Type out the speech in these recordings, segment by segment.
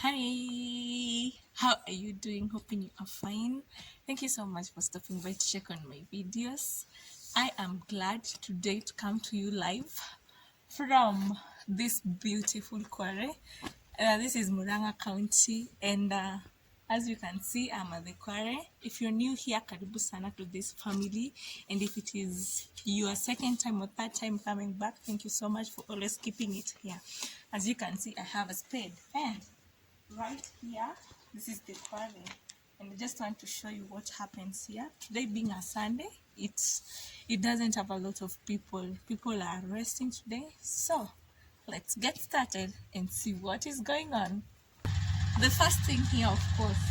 Hi, how are you doing? Hoping you are fine. Thank you so much for stopping by to check on my videos. I am glad today to come to you live from this beautiful quarry. This is Murang'A County, and as you can see, I'm at the quarry. If you're new here, karibu sana to this family, and if it is your second time or third time coming back, thank you so much for always keeping it here. As you can see, I have a spade, and right here, this is the quarry, and I just want to show you what happens here today. Being a Sunday, it doesn't have a lot of people are resting today, so let's get started and see what is going on. The first thing here, of course,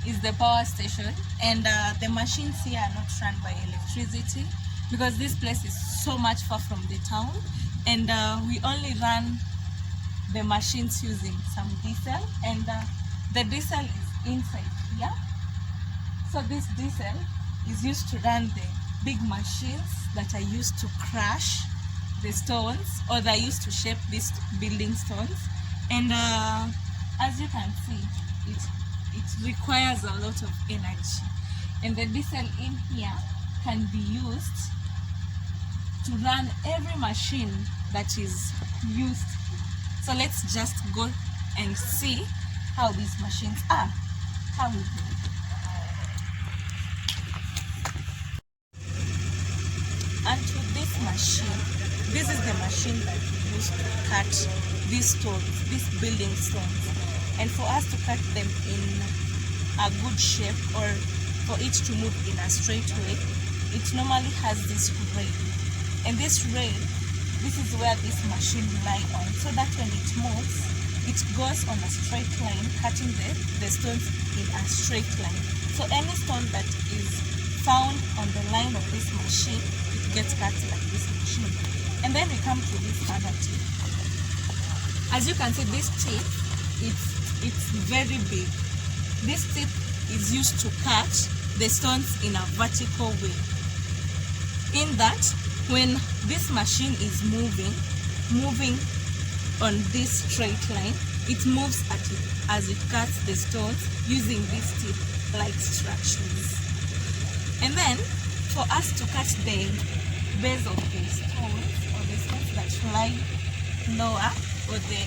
is the power station, and the machines here are not run by electricity because this place is so much far from the town, and we only run the machines using some diesel, and the diesel is inside here. So this diesel is used to run the big machines that are used to crush the stones, or they're used to shape these building stones. And as you can see, it requires a lot of energy, and the diesel in here can be used to run every machine that is used. So let's just go and see how these machines are. How we do it. And to this machine, this is the machine that we use to cut these stones, these building stones. And for us to cut them in a good shape, or for it to move in a straight way, it normally has this rail. And this rail, this is where this machine lie on, so that when it moves, it goes on a straight line, cutting the stones in a straight line. So any stone that is found on the line of this machine, it gets cut like this machine. And then we come to this other tip. As you can see, this tip, it's very big. This tip is used to cut the stones in a vertical way. In that, when this machine is moving on this straight line, it moves as it cuts the stones using these tip-like structures. And then, for us to cut the base of the stones, or the stones that lie lower or the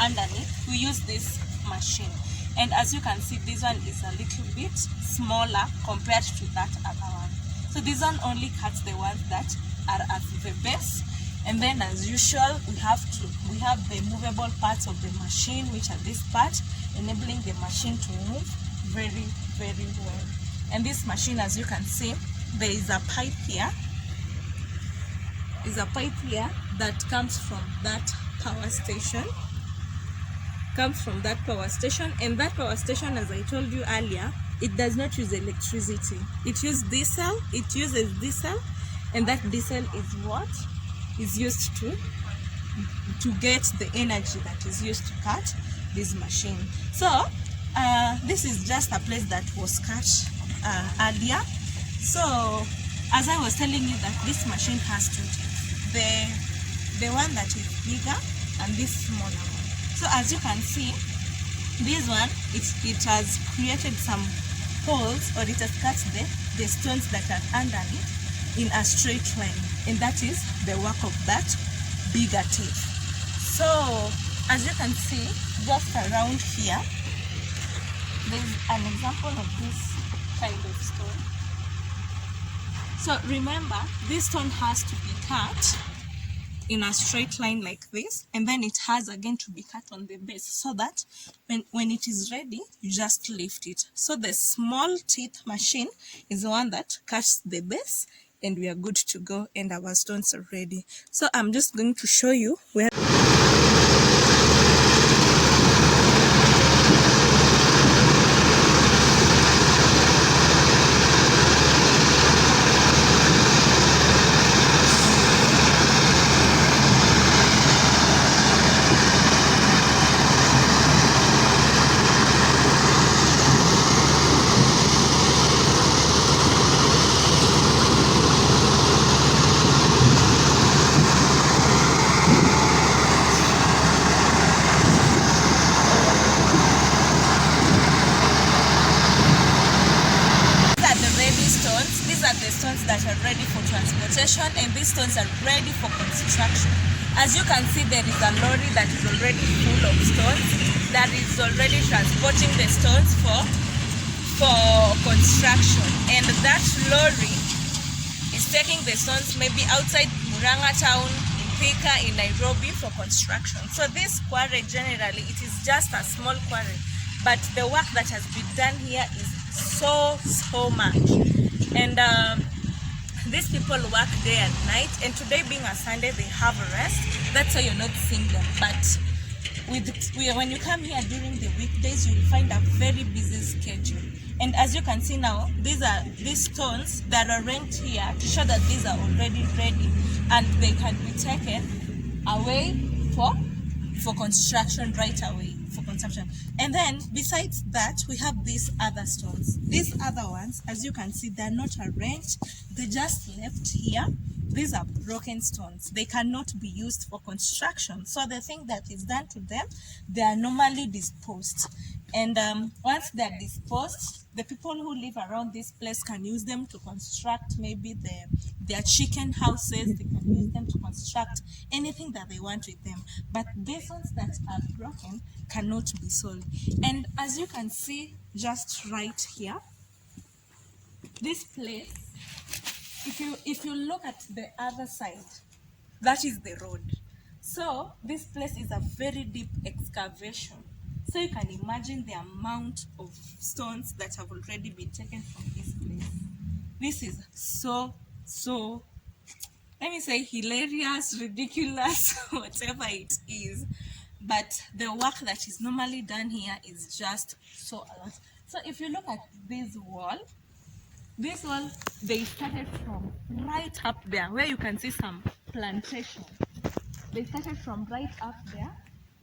underneath, we use this machine. And as you can see, this one is a little bit smaller compared to that other one. So this one only cuts the ones that are at the base, and then as usual we have the movable parts of the machine, which are this part, enabling the machine to move very, very well. And this machine, as you can see, there is a pipe here. Is a pipe here that comes from that power station. And that power station, as I told you earlier, it does not use electricity. It uses diesel. And that diesel is what is used to get the energy that is used to cut this machine. So this is just a place that was cut earlier. So as I was telling you, that this machine has two tips, the one that is bigger and this smaller one. So as you can see, this one, it has created some holes, or it has cut the stones that are underneath in a straight line, and that is the work of that bigger tip. So as you can see, just around here, there's an example of this kind of stone. So remember, this stone has to be cut in a straight line like this, and then it has again to be cut on the base, so that when it is ready, you just lift it. So the small teeth machine is the one that cuts the base, and we are good to go, and our stones are ready. So I'm just going to show you where transportation, and these stones are ready for construction. As you can see, there is a lorry that is already full of stones that is already transporting the stones for construction, and that lorry is taking the stones maybe outside Murang'A town, in Thika, in Nairobi for construction. So this quarry, generally it is just a small quarry, but the work that has been done here is so much. And these people work day and night, and today being a Sunday, they have a rest. That's why you're not seeing them. But when you come here during the weekdays, you'll find a very busy schedule. And as you can see now, these stones that are arranged here to show that these are already ready and they can be taken away for construction right away. Consumption. And then besides that, we have these other stones. These other ones, as you can see, they're not arranged, they just left here. These are broken stones, they cannot be used for construction. So the thing that is done to them, they are normally disposed. And once they're disposed, the people who live around this place can use them to construct maybe their chicken houses. They can use them to construct anything that they want with them. But these ones that are broken cannot be sold. And as you can see just right here, this place, if you look at the other side, that is the road. So this place is a very deep excavation. So you can imagine the amount of stones that have already been taken from this place. This is so, let me say, hilarious, ridiculous, whatever it is. But the work that is normally done here is just so a lot. So if you look at this wall, they started from right up there, where you can see some plantation. They started from right up there.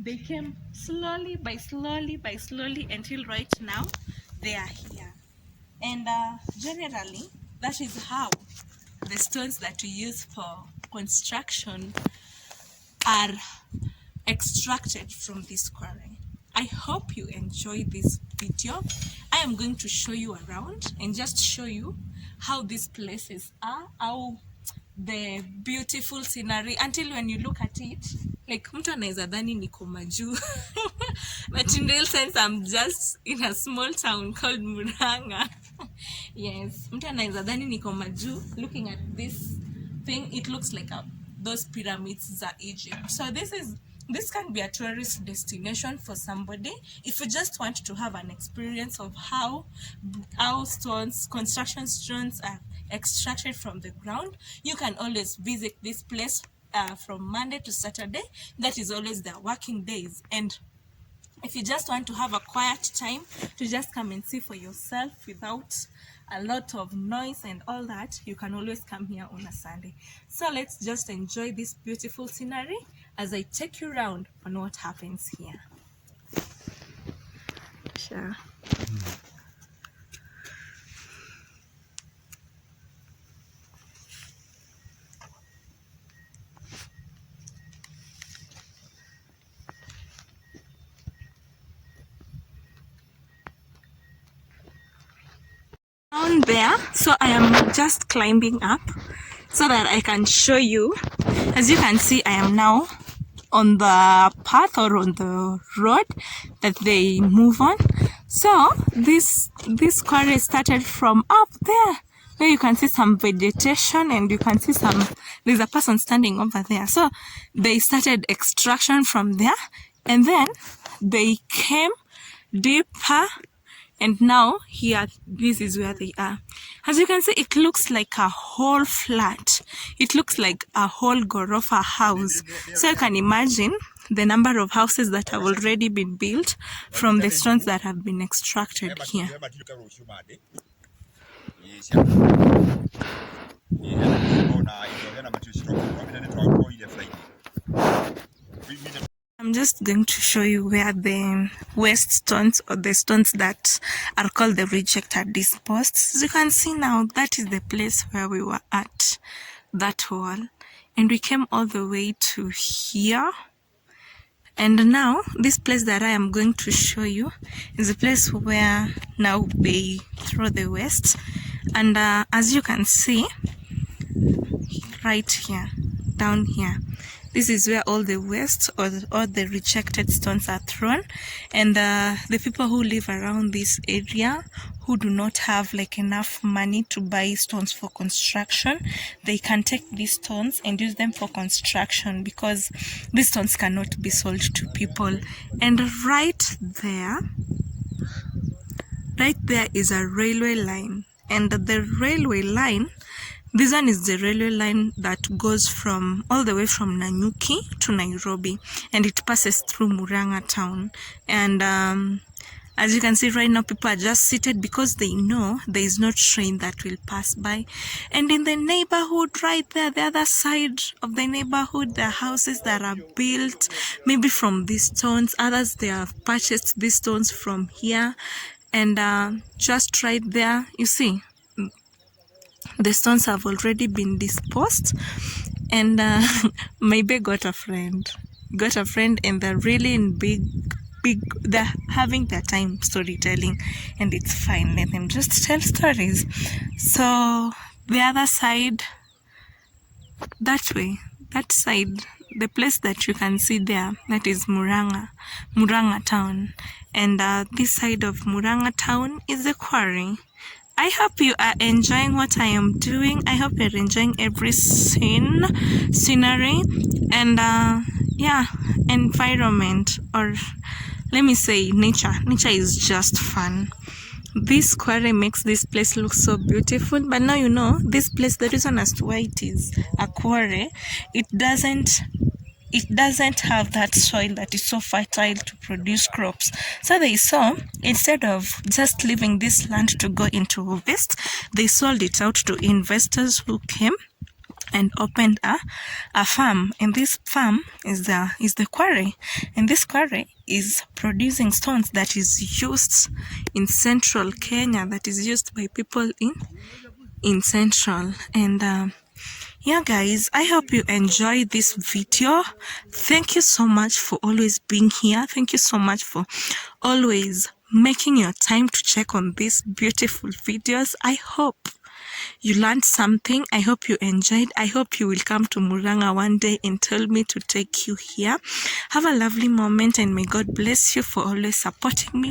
They came slowly by slowly until right now they are here. And generally, that is how the stones that we use for construction are extracted from this quarry. I hope you enjoy this video. I am going to show you around and just show you how these places are, how the beautiful scenery, until when you look at it, like mtu anaweza dhani niko majuu but in real sense I'm just in a small town called Murang'A. Yes, mtu anaweza dhani niko majuu. Looking at this thing, it looks like those pyramids za Egypt. So this can be a tourist destination for somebody if you just want to have an experience of how construction stones are extracted from the ground. You can always visit this place from Monday to Saturday. That is always their working days. And if you just want to have a quiet time to just come and see for yourself without a lot of noise and all that, you can always come here on a Sunday. So let's just enjoy this beautiful scenery as I take you around on what happens here. Sure. Down there, so I am just climbing up so that I can show you. As you can see, I am now on the path or on the road that they move on. So this quarry started from up there, where you can see some vegetation and you can see there's a person standing over there. So they started extraction from there, and then they came deeper, and now here, this is where they are. As you can see, it looks like a whole flat. It looks like a whole Gorofa house. So you can imagine the number of houses that have already been built from the stones that have been extracted here. I'm just going to show you where the waste stones, or the stones that are called the rejected, disposed. As you can see now, that is the place where we were at, that wall. And we came all the way to here. And now, this place that I am going to show you is a place where now they throw the waste. And as you can see, right here, down here. This is where all the waste or all the rejected stones are thrown, and the people who live around this area who do not have like enough money to buy stones for construction, they can take these stones and use them for construction, because these stones cannot be sold to people. And right there is a railway line, and the railway line, this one is the railway line that goes from all the way from Nanyuki to Nairobi, and it passes through Murang'A town. And as you can see right now, people are just seated because they know there is no train that will pass by. And in the neighborhood right there, the other side of the neighborhood, there are houses that are built maybe from these stones. Others, they have purchased these stones from here. And just right there, you see, the stones have already been disposed. And my babe got a friend, and they're really in big, they're having their time storytelling, and it's fine. Let them just tell stories. So the other side, that way, that side, the place that you can see there, that is Murang'A town. And this side of Murang'A town is the Quarry. I hope you are enjoying what I am doing. I hope you're enjoying every scenery, and environment, or let me say nature. Nature is just fun. This quarry makes this place look so beautiful. But now you know this place, the reason as to why it is a quarry, it doesn't have that soil that is so fertile to produce crops. So they saw, instead of just leaving this land to go into waste, they sold it out to investors who came and opened a farm. And this farm is the quarry, and this quarry is producing stones that is used in central Kenya, that is used by people in central. And yeah guys, I hope you enjoy this video. Thank you so much for always being here. Thank you so much for always making your time to check on these beautiful videos. I hope you learned something. I hope you enjoyed. I hope you will come to Murang'A one day and tell me to take you here. Have a lovely moment, and may God bless you for always supporting me.